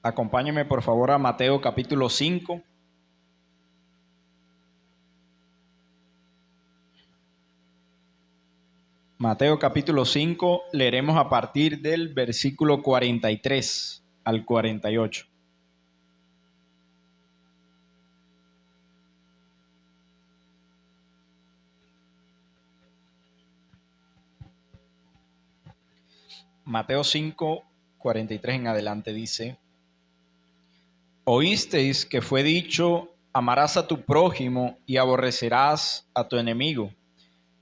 Acompáñeme por favor a Mateo capítulo 5. Mateo capítulo 5, leeremos a partir del versículo 43 al 48. Mateo 5, 43 en adelante dice: Oísteis que fue dicho, amarás a tu prójimo y aborrecerás a tu enemigo.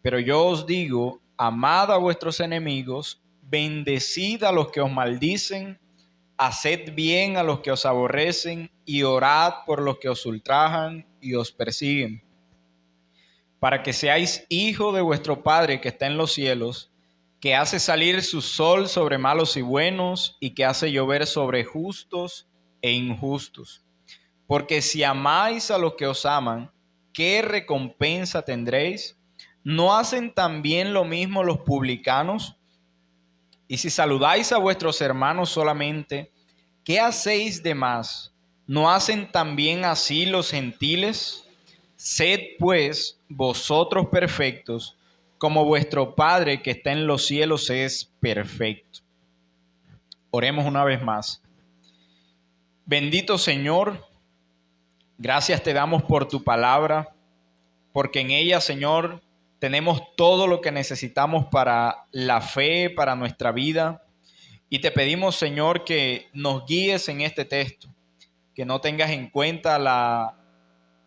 Pero yo os digo, amad a vuestros enemigos, bendecid a los que os maldicen, haced bien a los que os aborrecen y orad por los que os ultrajan y os persiguen, para que seáis hijos de vuestro Padre que está en los cielos, que hace salir su sol sobre malos y buenos y que hace llover sobre justos e injustos. Porque si amáis a los que os aman, ¿qué recompensa tendréis? ¿No hacen también lo mismo los publicanos? Y si saludáis a vuestros hermanos solamente, ¿qué hacéis de más? ¿No hacen también así los gentiles? Sed pues vosotros perfectos, como vuestro Padre que está en los cielos es perfecto. Oremos una vez más. Bendito Señor, gracias te damos por tu palabra, porque en ella, Señor, tenemos todo lo que necesitamos para la fe, para nuestra vida. Y te pedimos, Señor, que nos guíes en este texto, que no tengas en cuenta la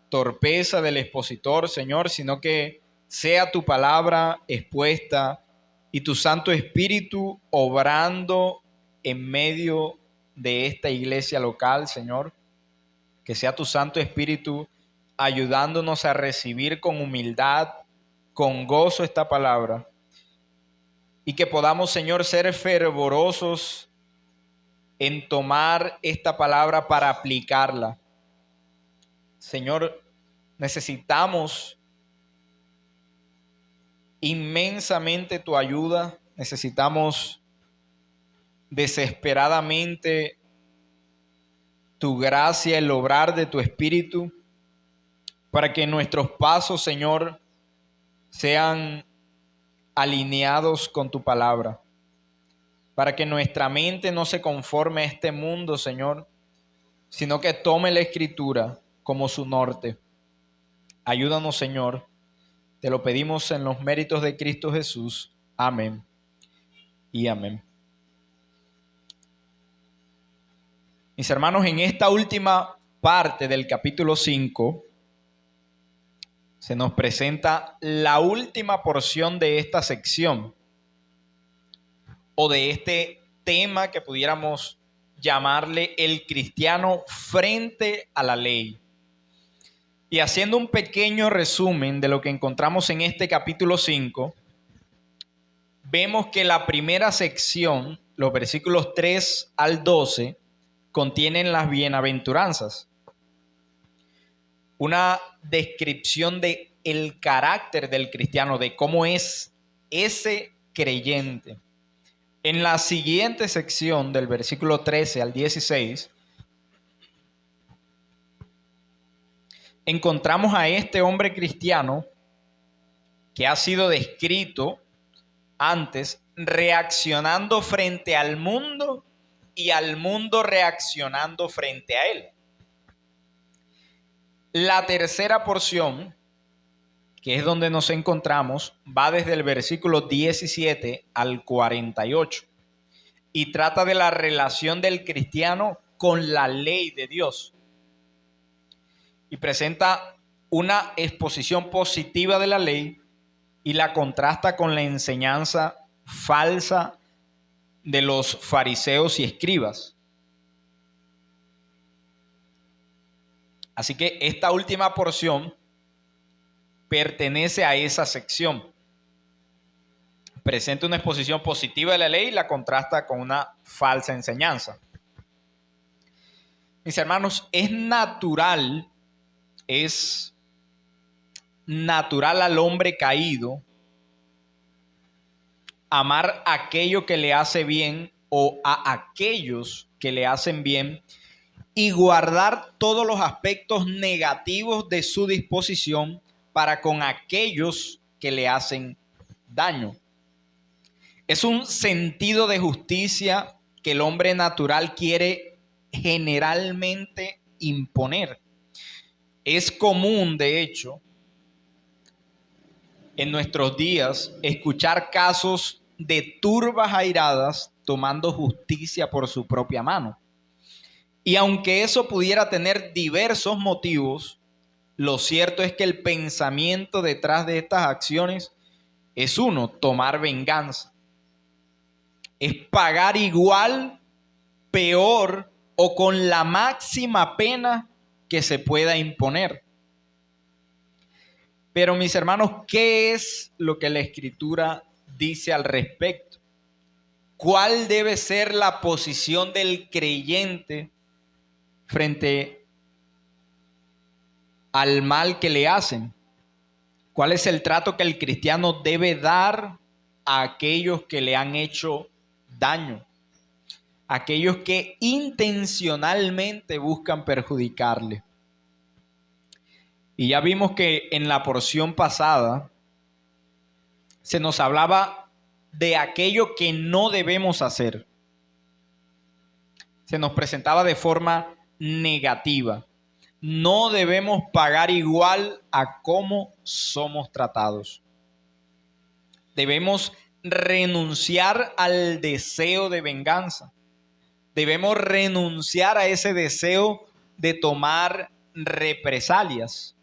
torpeza del expositor, Señor, sino que sea tu palabra expuesta y tu Santo Espíritu obrando en medio de esta iglesia local, Señor. Que sea tu Santo Espíritu ayudándonos a recibir con humildad, con gozo esta palabra. Y que podamos, Señor, ser fervorosos en tomar esta palabra para aplicarla. Señor, necesitamos inmensamente tu ayuda, necesitamos desesperadamente tu gracia, el obrar de tu Espíritu, para que nuestros pasos, Señor, sean alineados con tu palabra, para que nuestra mente no se conforme a este mundo, Señor, sino que tome la Escritura como su norte. Ayúdanos, Señor. Te lo pedimos en los méritos de Cristo Jesús. Amén y amén. Mis hermanos, en esta última parte del capítulo 5 se nos presenta la última porción de esta sección o de este tema que pudiéramos llamarle el cristiano frente a la ley. Y haciendo un pequeño resumen de lo que encontramos en este capítulo 5, vemos que la primera sección, los versículos 3 al 12, contienen las bienaventuranzas. Una descripción de el carácter del cristiano, de cómo es ese creyente. En la siguiente sección, del versículo 13 al 16, encontramos a este hombre cristiano que ha sido descrito antes reaccionando frente al mundo y al mundo reaccionando frente a él. La tercera porción, que es donde nos encontramos, va desde el versículo 17 al 48 y trata de la relación del cristiano con la ley de Dios. Y presenta una exposición positiva de la ley y la contrasta con la enseñanza falsa de los fariseos y escribas. Así que esta última porción pertenece a esa sección. Presenta una exposición positiva de la ley y la contrasta con una falsa enseñanza. Mis hermanos, es natural al hombre caído amar aquello que le hace bien o a aquellos que le hacen bien, y guardar todos los aspectos negativos de su disposición para con aquellos que le hacen daño. Es un sentido de justicia que el hombre natural quiere generalmente imponer. Es común, de hecho, en nuestros días escuchar casos de turbas airadas tomando justicia por su propia mano. Y aunque eso pudiera tener diversos motivos, lo cierto es que el pensamiento detrás de estas acciones es uno, tomar venganza. Es pagar igual, peor o con la máxima pena que se pueda imponer. Pero mis hermanos, ¿qué es lo que la Escritura dice al respecto? ¿Cuál debe ser la posición del creyente frente al mal que le hacen? ¿Cuál es el trato que el cristiano debe dar a aquellos que le han hecho daño? Aquellos que intencionalmente buscan perjudicarle. Y ya vimos que en la porción pasada se nos hablaba de aquello que no debemos hacer. Se nos presentaba de forma negativa. No debemos pagar igual a cómo somos tratados. Debemos renunciar al deseo de venganza. Debemos renunciar a ese deseo de tomar represalias.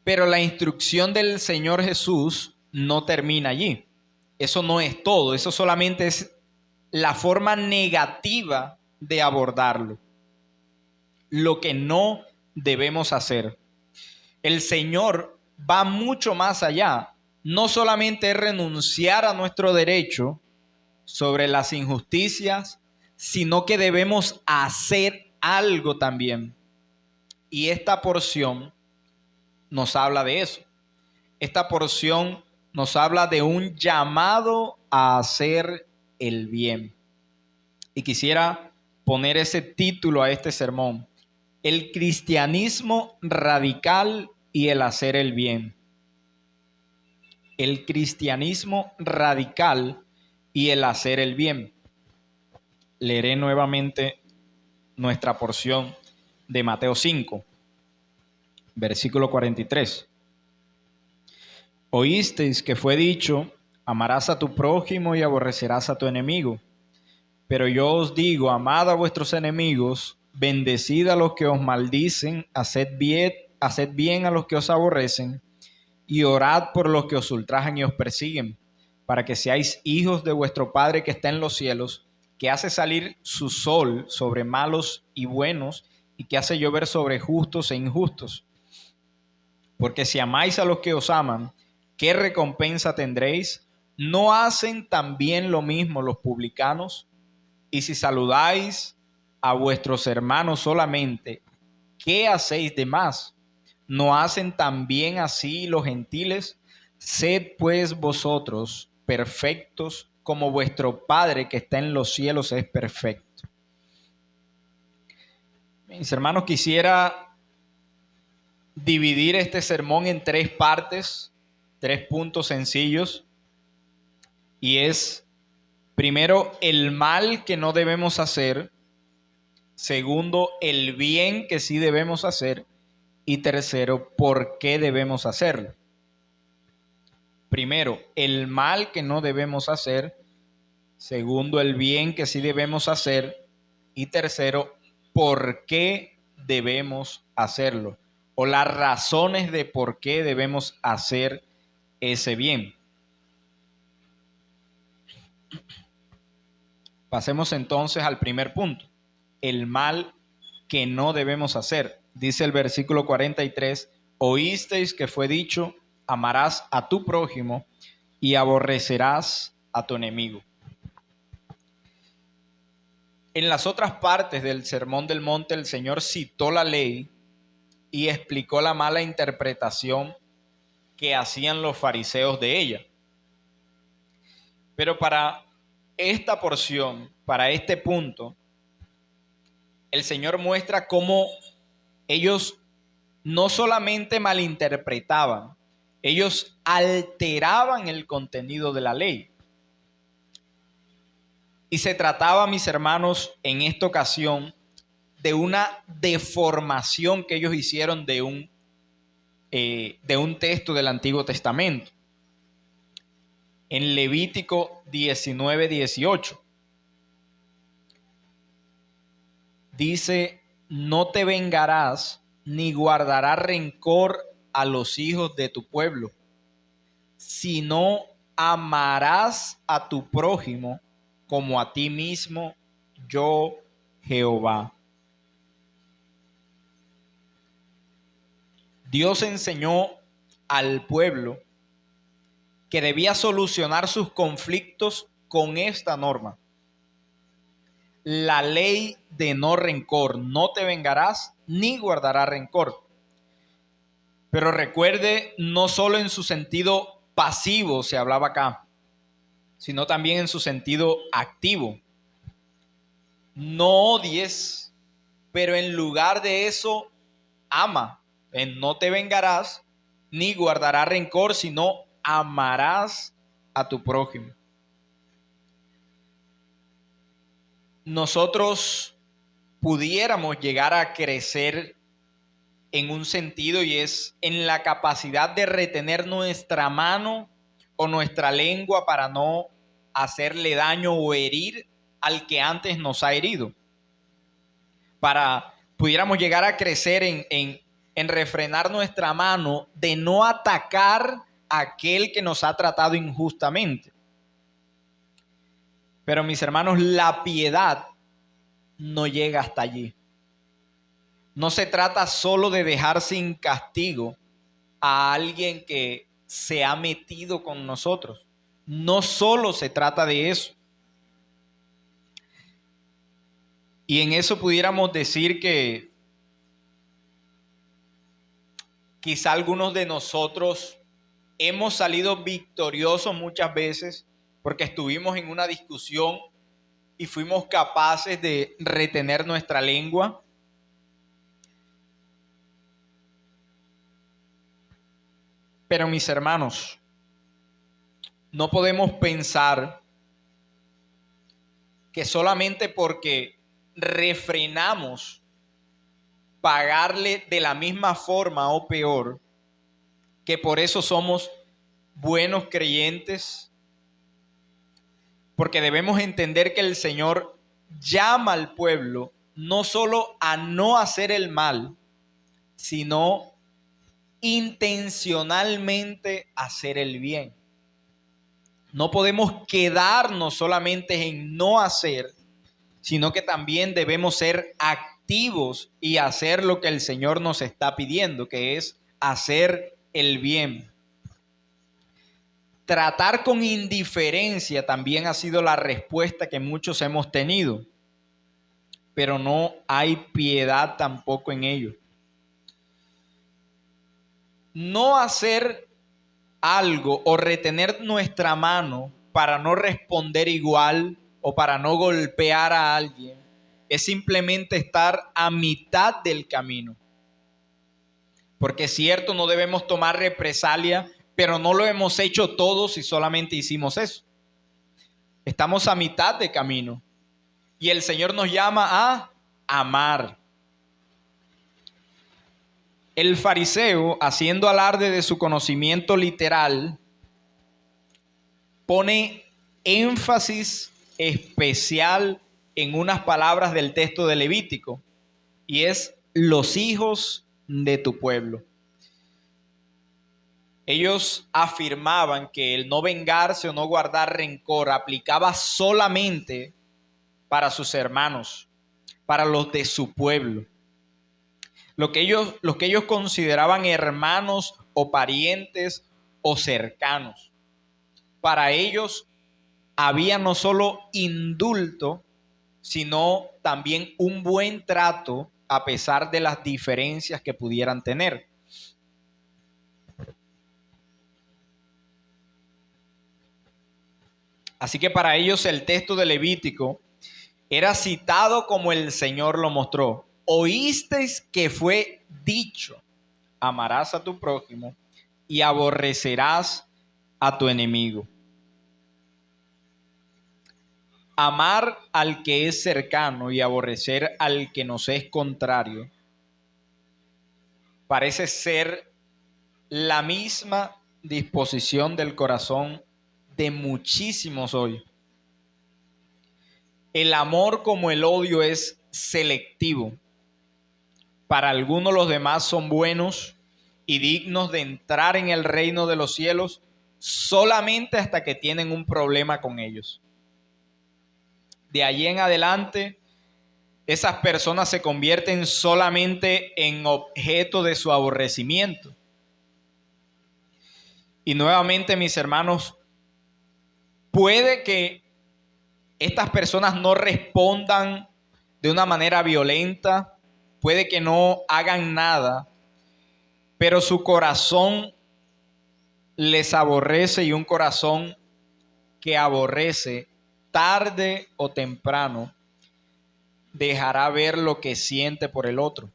Pero la instrucción del Señor Jesús no termina allí. Eso no es todo, eso solamente es la forma negativa de abordarlo. Lo que no debemos hacer. El Señor va mucho más allá. No solamente es renunciar a nuestro derecho sobre las injusticias, sino que debemos hacer algo también. Y esta porción nos habla de eso. Esta porción nos habla de un llamado a hacer el bien. Y quisiera poner ese título a este sermón: el cristianismo radical y el hacer el bien. El cristianismo radical y el hacer el bien. Leeré nuevamente nuestra porción de Mateo 5, versículo 43. Oísteis que fue dicho: amarás a tu prójimo y aborrecerás a tu enemigo. Pero yo os digo, amad a vuestros enemigos, bendecid a los que os maldicen, haced bien a los que os aborrecen, y orad por los que os ultrajan y os persiguen, para que seáis hijos de vuestro Padre que está en los cielos, que hace salir su sol sobre malos y buenos, y que hace llover sobre justos e injustos. Porque si amáis a los que os aman, ¿qué recompensa tendréis? ¿No hacen también lo mismo los publicanos? Y si saludáis a vuestros hermanos solamente, ¿qué hacéis de más? ¿No hacen también así los gentiles? Sed pues vosotros perfectos, como vuestro Padre que está en los cielos es perfecto. Mis hermanos, quisiera dividir este sermón en tres partes, tres puntos sencillos. Y es: primero, el mal que no debemos hacer. Segundo, el bien que sí debemos hacer. Y tercero, por qué debemos hacerlo. Primero, el mal que no debemos hacer. Segundo, el bien que sí debemos hacer. Y tercero, por qué debemos hacerlo. O las razones de por qué debemos hacer ese bien. Pasemos entonces al primer punto: el mal que no debemos hacer. Dice el versículo 43, oísteis que fue dicho, amarás a tu prójimo y aborrecerás a tu enemigo. En las otras partes del Sermón del Monte, el Señor citó la ley y explicó la mala interpretación que hacían los fariseos de ella. Pero para esta porción, para este punto, el Señor muestra cómo ellos no solamente malinterpretaban, ellos alteraban el contenido de la ley. Y se trataba, mis hermanos, en esta ocasión, de una deformación que ellos hicieron de un texto del Antiguo Testamento. En Levítico 19:18 dice: no te vengarás ni guardarás rencor a los hijos de tu pueblo, sino amarás a tu prójimo como a ti mismo, yo Jehová. Dios enseñó al pueblo que debía solucionar sus conflictos con esta norma: la ley de no rencor. No te vengarás ni guardarás rencor. Pero recuerde, no solo en su sentido pasivo se hablaba acá, sino también en su sentido activo. No odies, pero en lugar de eso, ama. No te vengarás ni guardarás rencor, sino amarás a tu prójimo. Nosotros pudiéramos llegar a crecer en un sentido, y es en la capacidad de retener nuestra mano o nuestra lengua para no hacerle daño o herir al que antes nos ha herido. Pudiéramos llegar a crecer en refrenar nuestra mano de no atacar a aquel que nos ha tratado injustamente. Pero mis hermanos, la piedad no llega hasta allí. No se trata solo de dejar sin castigo a alguien que se ha metido con nosotros. No solo se trata de eso. Y en eso pudiéramos decir que quizá algunos de nosotros hemos salido victoriosos muchas veces porque estuvimos en una discusión y fuimos capaces de retener nuestra lengua. Pero mis hermanos, no podemos pensar que solamente porque refrenamos pagarle de la misma forma o peor, que por eso somos buenos creyentes, porque debemos entender que el Señor llama al pueblo no solo a no hacer el mal, sino intencionalmente hacer el bien. No podemos quedarnos solamente en no hacer, sino que también debemos ser activos y hacer lo que el Señor nos está pidiendo, que es hacer el bien. Tratar con indiferencia también ha sido la respuesta que muchos hemos tenido, pero no hay piedad tampoco en ello. No hacer algo o retener nuestra mano para no responder igual o para no golpear a alguien es simplemente estar a mitad del camino. Porque es cierto, no debemos tomar represalia, pero no lo hemos hecho todos y solamente hicimos eso. Estamos a mitad de camino y el Señor nos llama a amar. El fariseo, haciendo alarde de su conocimiento literal, pone énfasis especial en unas palabras del texto de Levítico, y es los hijos de tu pueblo. Ellos afirmaban que el no vengarse o no guardar rencor aplicaba solamente para sus hermanos, para los de su pueblo. Lo que ellos consideraban hermanos o parientes o cercanos. Para ellos había no solo indulto, sino también un buen trato a pesar de las diferencias que pudieran tener. Así que para ellos el texto de Levítico Era citado como el Señor lo mostró. Oísteis que fue dicho, amarás a tu prójimo y aborrecerás a tu enemigo. Amar al que es cercano y aborrecer al que nos es contrario parece ser la misma disposición del corazón de muchísimos hoy. El amor como el odio es selectivo. Para algunos los demás son buenos y dignos de entrar en el reino de los cielos solamente hasta que tienen un problema con ellos. De allí en adelante, esas personas se convierten solamente en objeto de su aborrecimiento. Y nuevamente, mis hermanos, puede que estas personas no respondan de una manera violenta, puede que no hagan nada, pero su corazón les aborrece, y un corazón que aborrece tarde o temprano dejará ver lo que siente por el otro.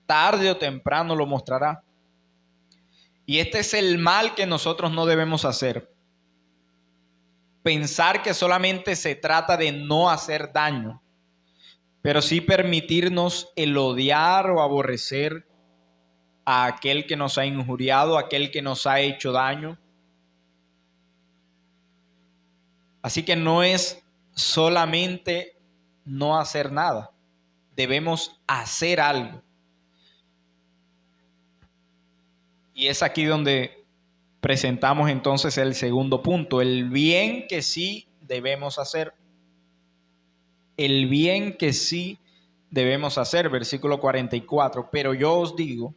Tarde o temprano lo mostrará. Y este es el mal que nosotros no debemos hacer. Pensar que solamente se trata de no hacer daño, pero sí permitirnos el odiar o aborrecer a aquel que nos ha injuriado, a aquel que nos ha hecho daño. Así que no es solamente no hacer nada, debemos hacer algo. Y es aquí donde presentamos entonces el segundo punto, el bien que sí debemos hacer. El bien que sí debemos hacer, versículo 44. Pero yo os digo,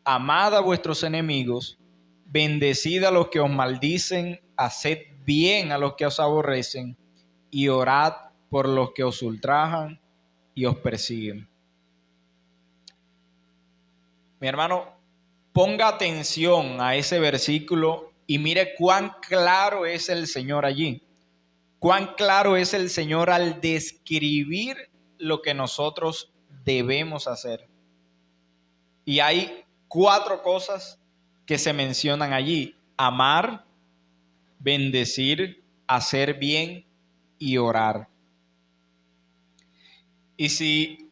amad a vuestros enemigos, bendecid a los que os maldicen, haced bien a los que os aborrecen y orad por los que os ultrajan y os persiguen. Mi hermano, ponga atención a ese versículo y mire cuán claro es el Señor allí. Cuán claro es el Señor al describir lo que nosotros debemos hacer. Y hay 4 cosas que se mencionan allí: amar, bendecir, hacer bien y orar. Y si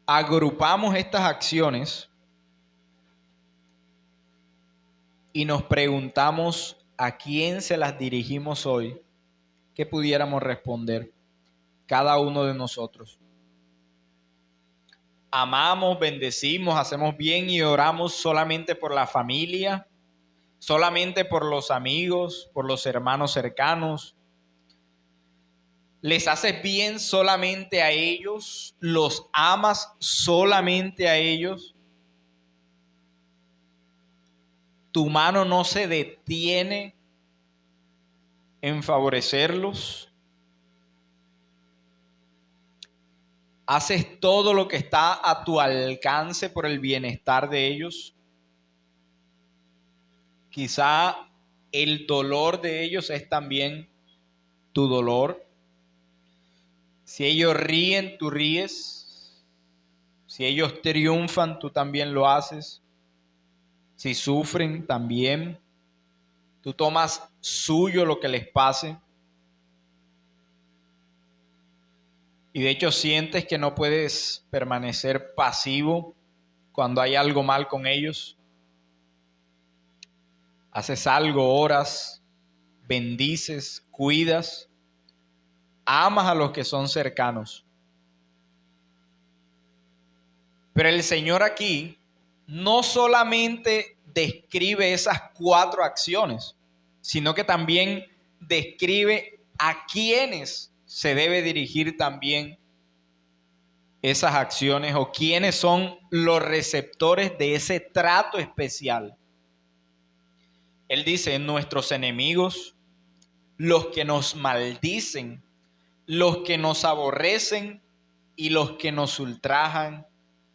agrupamos estas acciones y nos preguntamos a quién se las dirigimos hoy, ¿qué pudiéramos responder cada uno de nosotros? Amamos, bendecimos, hacemos bien y oramos solamente por la familia, solamente por los amigos, por los hermanos cercanos. ¿Les haces bien solamente a ellos? ¿Los amas solamente a ellos? ¿Tu mano no se detiene en favorecerlos? ¿Haces todo lo que está a tu alcance por el bienestar de ellos? Quizá el dolor de ellos es también tu dolor. Si ellos ríen, tú ríes. Si ellos triunfan, tú también lo haces. Si sufren, también. Tú tomas suyo lo que les pase. Y de hecho sientes que no puedes permanecer pasivo cuando hay algo mal con ellos. Haces algo, oras, bendices, cuidas, amas a los que son cercanos. Pero el Señor aquí no solamente describe esas 4 acciones, sino que también describe a quiénes se debe dirigir también esas acciones, o quiénes son los receptores de ese trato especial. Él dice: nuestros enemigos, los que nos maldicen, los que nos aborrecen y los que nos ultrajan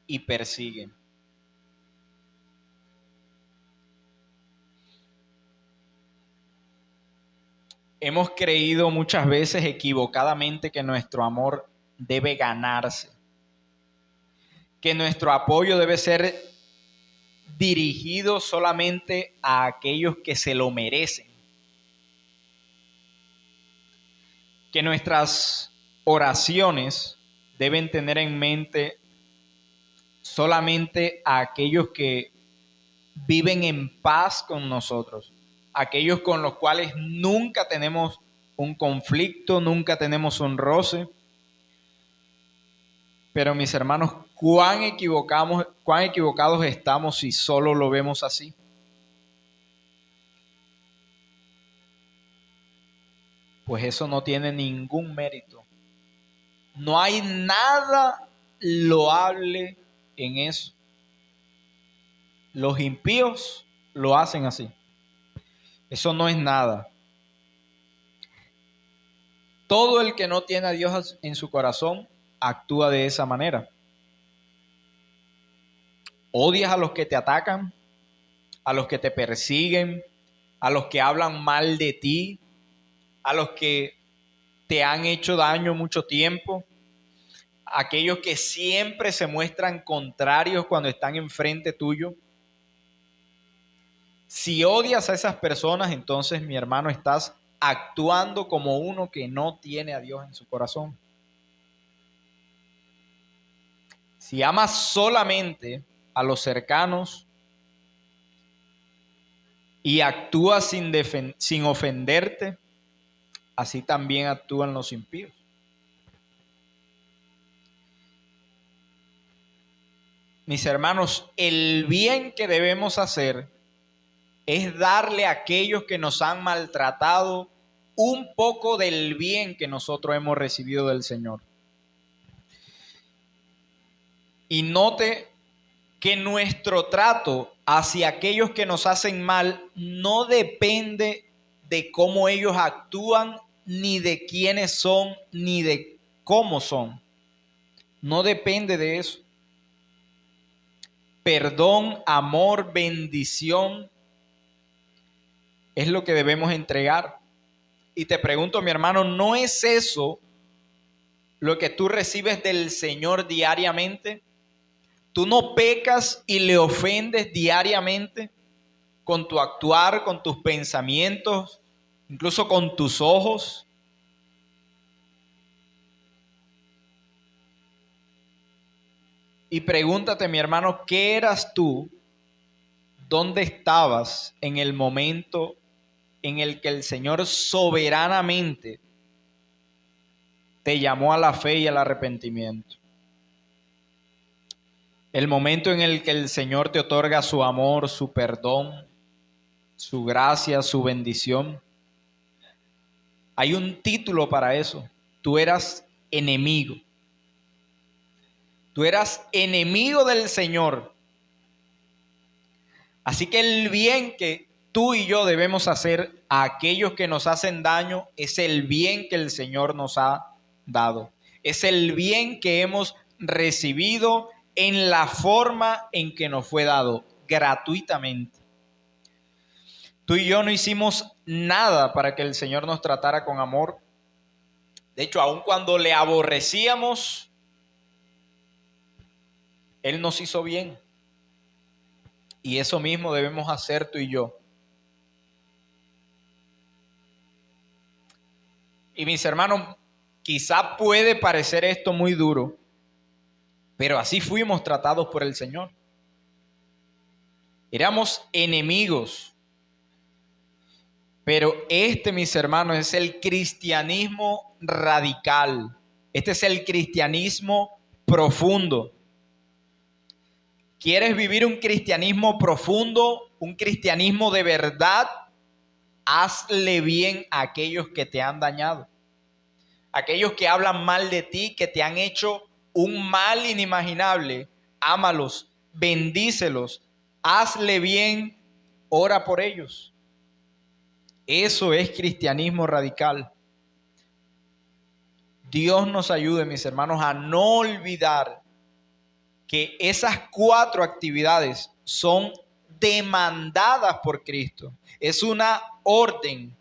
y persiguen. Hemos creído muchas veces equivocadamente que nuestro amor debe ganarse, que nuestro apoyo debe ser dirigido solamente a aquellos que se lo merecen, que nuestras oraciones deben tener en mente solamente a aquellos que viven en paz con nosotros, aquellos con los cuales nunca tenemos un conflicto, nunca tenemos un roce. Pero mis hermanos, cuán equivocados estamos si solo lo vemos así. Pues eso no tiene ningún mérito. No hay nada loable en eso. Los impíos lo hacen así. Eso no es nada. Todo el que no tiene a Dios en su corazón actúa de esa manera. Odias a los que te atacan, a los que te persiguen, a los que hablan mal de ti, a los que te han hecho daño mucho tiempo, a aquellos que siempre se muestran contrarios cuando están enfrente tuyo. Si odias a esas personas, entonces, mi hermano, estás actuando como uno que no tiene a Dios en su corazón. Si amas solamente a los cercanos y actúas sin ofenderte, así también actúan los impíos. Mis hermanos, el bien que debemos hacer es darle a aquellos que nos han maltratado un poco del bien que nosotros hemos recibido del Señor. Y note que nuestro trato hacia aquellos que nos hacen mal no depende de cómo ellos actúan, ni de quiénes son, ni de cómo son. No depende de eso. Perdón, amor, bendición es lo que debemos entregar. Y te pregunto, mi hermano, ¿no es eso lo que tú recibes del Señor diariamente? ¿Tú no pecas y le ofendes diariamente con tu actuar, con tus pensamientos, incluso con tus ojos? Y pregúntate, mi hermano, ¿qué eras tú? ¿Dónde estabas en el momento en el que el Señor soberanamente te llamó a la fe y al arrepentimiento? El momento en el que el Señor te otorga su amor, su perdón, su gracia, su bendición. Hay un título para eso. Tú eras enemigo. Tú eras enemigo del Señor. Así que el bien que tú y yo debemos hacer a aquellos que nos hacen daño es el bien que el Señor nos ha dado. Es el bien que hemos recibido en la forma en que nos fue dado, gratuitamente. Tú y yo no hicimos nada para que el Señor nos tratara con amor. De hecho, aun cuando le aborrecíamos, Él nos hizo bien. Y eso mismo debemos hacer tú y yo. Y mis hermanos, quizá puede parecer esto muy duro, pero así fuimos tratados por el Señor. Éramos enemigos. Pero mis hermanos, es el cristianismo radical. Este es el cristianismo profundo. ¿Quieres vivir un cristianismo profundo, un cristianismo de verdad? Hazle bien a aquellos que te han dañado. Aquellos que hablan mal de ti, que te han hecho un mal inimaginable. Ámalos, bendícelos, hazle bien, ora por ellos. Eso es cristianismo radical. Dios nos ayude, mis hermanos, a no olvidar que esas 4 actividades son demandadas por Cristo. Es una orden.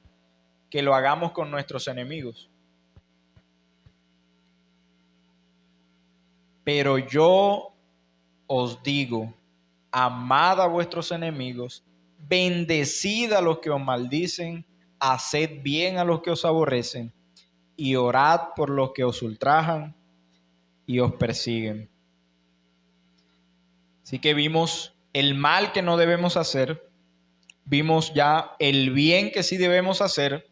que lo hagamos con nuestros enemigos. Pero yo os digo, amad a vuestros enemigos, bendecid a los que os maldicen, haced bien a los que os aborrecen, y orad por los que os ultrajan y os persiguen. Así que vimos el mal que no debemos hacer, vimos ya el bien que sí debemos hacer,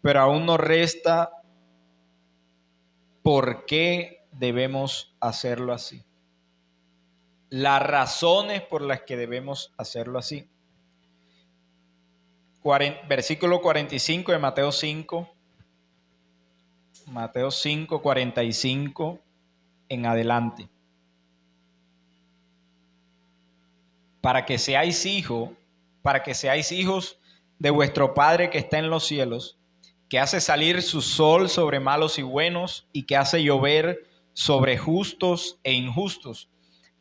pero aún nos resta por qué debemos hacerlo así. Las razones por las que debemos hacerlo así. Versículo 45 de Mateo 5. Mateo 5, 45 en adelante. Para que seáis hijos de vuestro Padre que está en los cielos, que hace salir su sol sobre malos y buenos, y que hace llover sobre justos e injustos.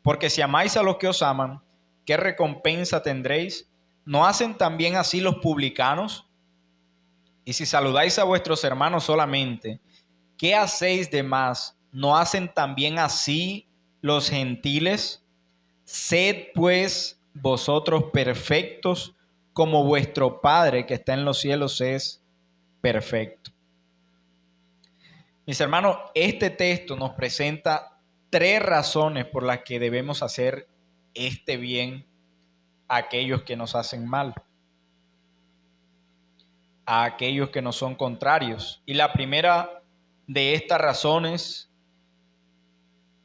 Porque si amáis a los que os aman, ¿qué recompensa tendréis? ¿No hacen también así los publicanos? Y si saludáis a vuestros hermanos solamente, ¿qué hacéis de más? ¿No hacen también así los gentiles? Sed pues vosotros perfectos, como vuestro Padre que está en los cielos es perfecto. Mis hermanos, este texto nos presenta 3 razones por las que debemos hacer este bien a aquellos que nos hacen mal, a aquellos que nos son contrarios. Y la primera de estas razones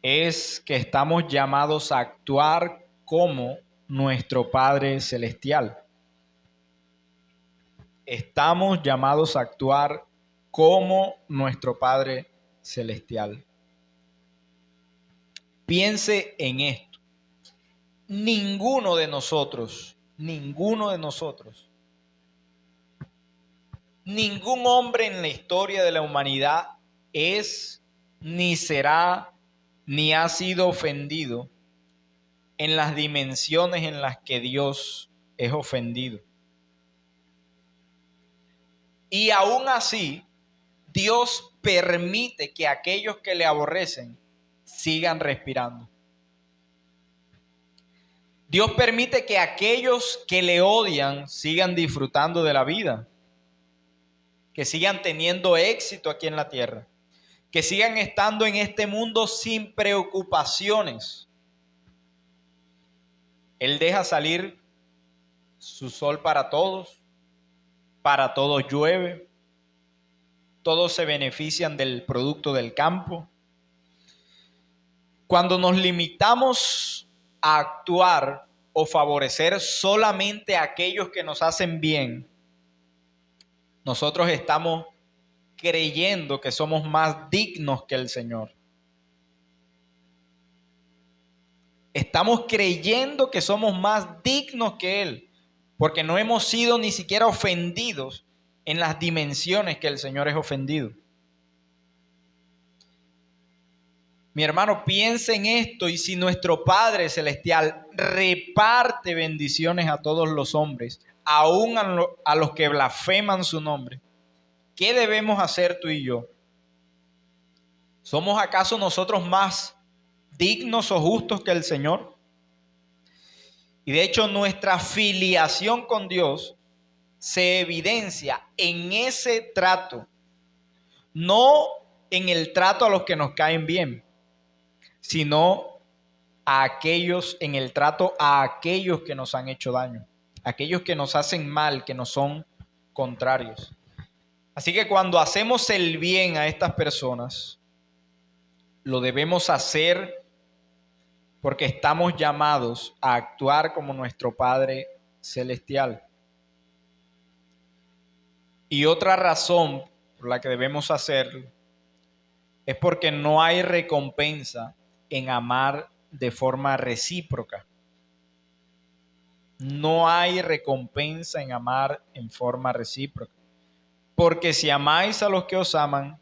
es que estamos llamados a actuar como nuestro Padre Celestial. Estamos llamados a actuar como nuestro Padre Celestial. Piense en esto. Ninguno de nosotros, ningún hombre en la historia de la humanidad es, ni será, ni ha sido ofendido en las dimensiones en las que Dios es ofendido. Y aún así, Dios permite que aquellos que le aborrecen sigan respirando. Dios permite que aquellos que le odian sigan disfrutando de la vida, que sigan teniendo éxito aquí en la tierra, que sigan estando en este mundo sin preocupaciones. Él deja salir su sol para todos llueve, todos se benefician del producto del campo. Cuando nos limitamos a actuar o favorecer solamente a aquellos que nos hacen bien, nosotros estamos creyendo que somos más dignos que el Señor. Estamos creyendo que somos más dignos que Él, porque no hemos sido ni siquiera ofendidos en las dimensiones que el Señor es ofendido. Mi hermano, piensa en esto, y si nuestro Padre Celestial reparte bendiciones a todos los hombres, aún a los que blasfeman su nombre, ¿qué debemos hacer tú y yo? ¿Somos acaso nosotros más dignos o justos que el Señor? Y de hecho nuestra filiación con Dios se evidencia en ese trato, no en el trato a los que nos caen bien, sino en el trato a aquellos que nos han hecho daño, aquellos que nos hacen mal, que nos son contrarios. Así que cuando hacemos el bien a estas personas, lo debemos hacer porque estamos llamados a actuar como nuestro Padre Celestial. Y otra razón por la que debemos hacerlo es porque no hay recompensa en amar de forma recíproca. No hay recompensa en amar en forma recíproca. Porque si amáis a los que os aman,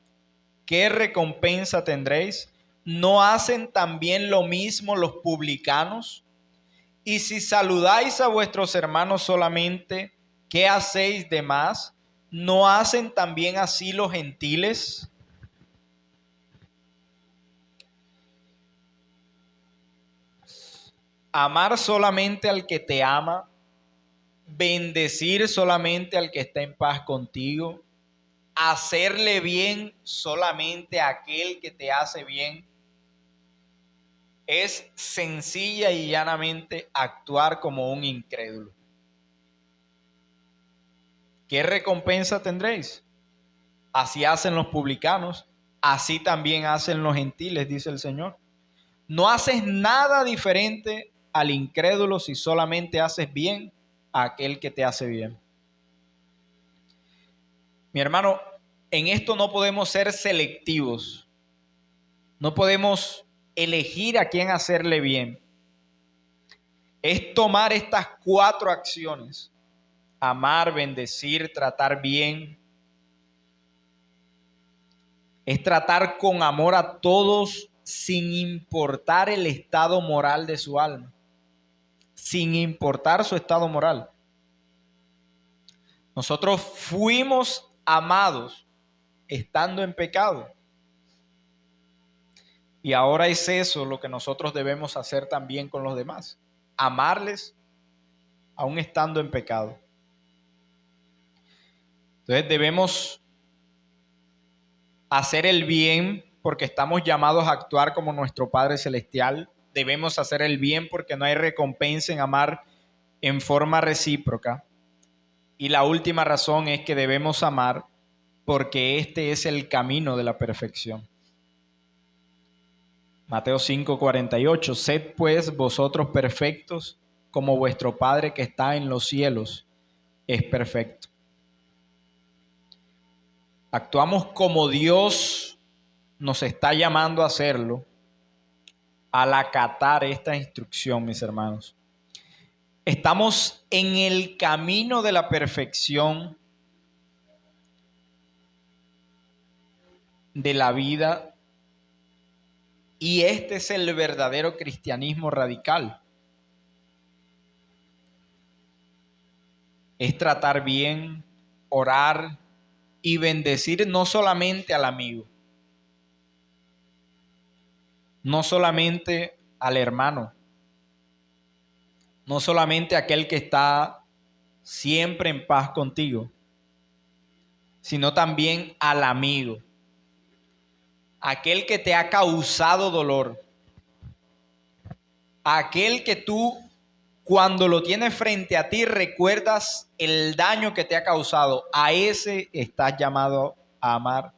¿qué recompensa tendréis? ¿No hacen también lo mismo los publicanos? Y si saludáis a vuestros hermanos solamente, ¿qué hacéis de más? ¿no hacen también así los gentiles? Amar solamente al que te ama, bendecir solamente al que está en paz contigo, hacerle bien solamente a aquel que te hace bien, es sencilla y llanamente actuar como un incrédulo. ¿Qué recompensa tendréis? Así hacen los publicanos, así también hacen los gentiles, dice el Señor. No haces nada diferente al incrédulo si solamente haces bien a aquel que te hace bien. Mi hermano, en esto no podemos ser selectivos. No podemos elegir a quién hacerle bien. Es tomar estas 4 acciones: amar, bendecir, tratar bien. Es tratar con amor a todos sin importar el estado moral de su alma, sin importar su estado moral. Nosotros fuimos amados estando en pecado. Y ahora es eso lo que nosotros debemos hacer también con los demás. Amarles aún estando en pecado. Entonces debemos hacer el bien porque estamos llamados a actuar como nuestro Padre Celestial. Debemos hacer el bien porque no hay recompensa en amar en forma recíproca. Y la última razón es que debemos amar porque este es el camino de la perfección. Mateo 5:48, sed pues vosotros perfectos como vuestro Padre que está en los cielos es perfecto. Actuamos como Dios nos está llamando a hacerlo al acatar esta instrucción, mis hermanos. Estamos en el camino de la perfección de la vida y este es el verdadero cristianismo radical. Es tratar bien, orar y bendecir no solamente al amigo, no solamente al hermano, no solamente a aquel que está siempre en paz contigo, sino también al amigo, aquel que te ha causado dolor, aquel que tú cuando lo tienes frente a ti recuerdas el daño que te ha causado, a ese estás llamado a amar.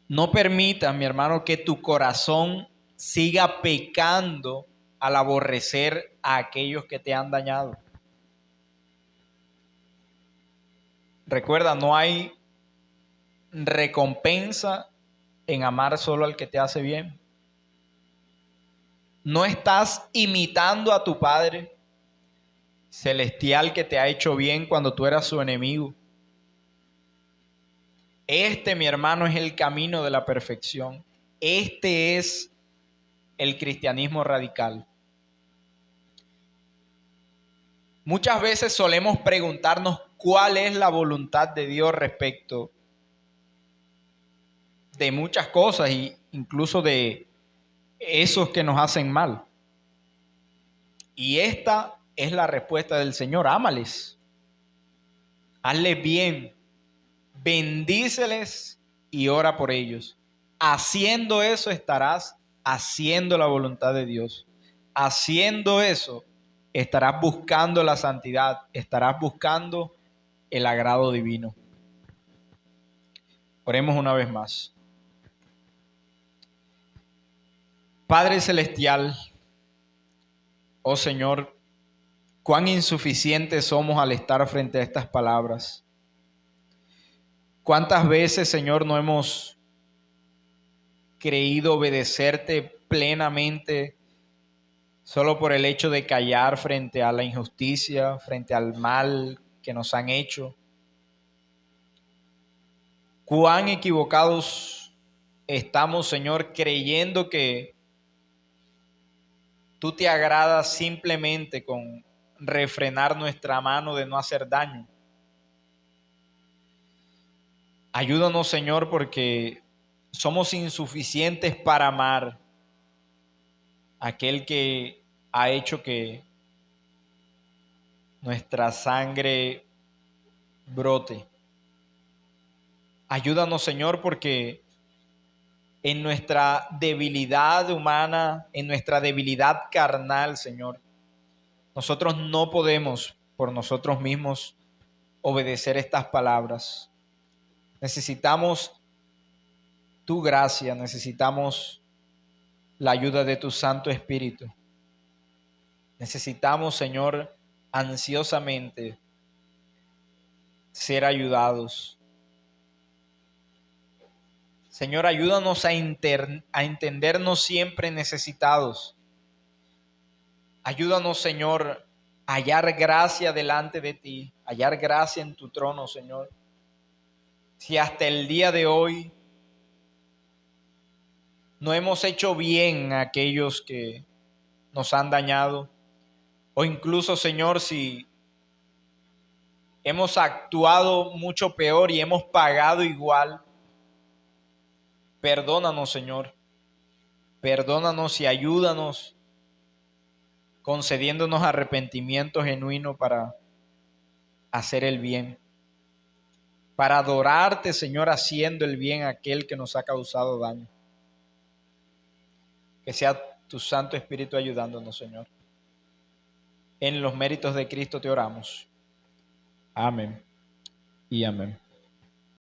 No permitas, mi hermano, que tu corazón siga pecando al aborrecer a aquellos que te han dañado. Recuerda, no hay recompensa en amar solo al que te hace bien. No estás imitando a tu Padre Celestial que te ha hecho bien cuando tú eras su enemigo. Este, mi hermano, es el camino de la perfección. Este es el cristianismo radical. Muchas veces solemos preguntarnos cuál es la voluntad de Dios respecto de muchas cosas e incluso de esos que nos hacen mal. Y esta es la respuesta del Señor: ámales, hazles bien, bendíceles y ora por ellos. Haciendo eso estarás haciendo la voluntad de Dios. Haciendo eso estarás buscando la santidad, estarás buscando el agrado divino. Oremos una vez más. Padre Celestial, oh Señor, cuán insuficientes somos al estar frente a estas palabras. ¿Cuántas veces, Señor, no hemos creído obedecerte plenamente solo por el hecho de callar frente a la injusticia, frente al mal que nos han hecho? Cuán equivocados estamos, Señor, creyendo que tú te agradas simplemente con refrenar nuestra mano de no hacer daño. Ayúdanos, Señor, porque somos insuficientes para amar a aquel que ha hecho que nuestra sangre brote. Ayúdanos, Señor, porque en nuestra debilidad humana, en nuestra debilidad carnal, Señor, nosotros no podemos por nosotros mismos obedecer estas palabras. Necesitamos tu gracia, necesitamos la ayuda de tu Santo Espíritu. Necesitamos, Señor, ansiosamente ser ayudados. Señor, ayúdanos a entendernos siempre necesitados. Ayúdanos, Señor, a hallar gracia delante de ti, hallar gracia en tu trono, Señor. Si hasta el día de hoy no hemos hecho bien a aquellos que nos han dañado, o incluso, Señor, si hemos actuado mucho peor y hemos pagado igual, perdónanos, Señor. Perdónanos y ayúdanos, concediéndonos arrepentimiento genuino para hacer el bien, para adorarte, Señor, haciendo el bien a aquel que nos ha causado daño. Que sea tu Santo Espíritu ayudándonos, Señor. En los méritos de Cristo te oramos. Amén y amén.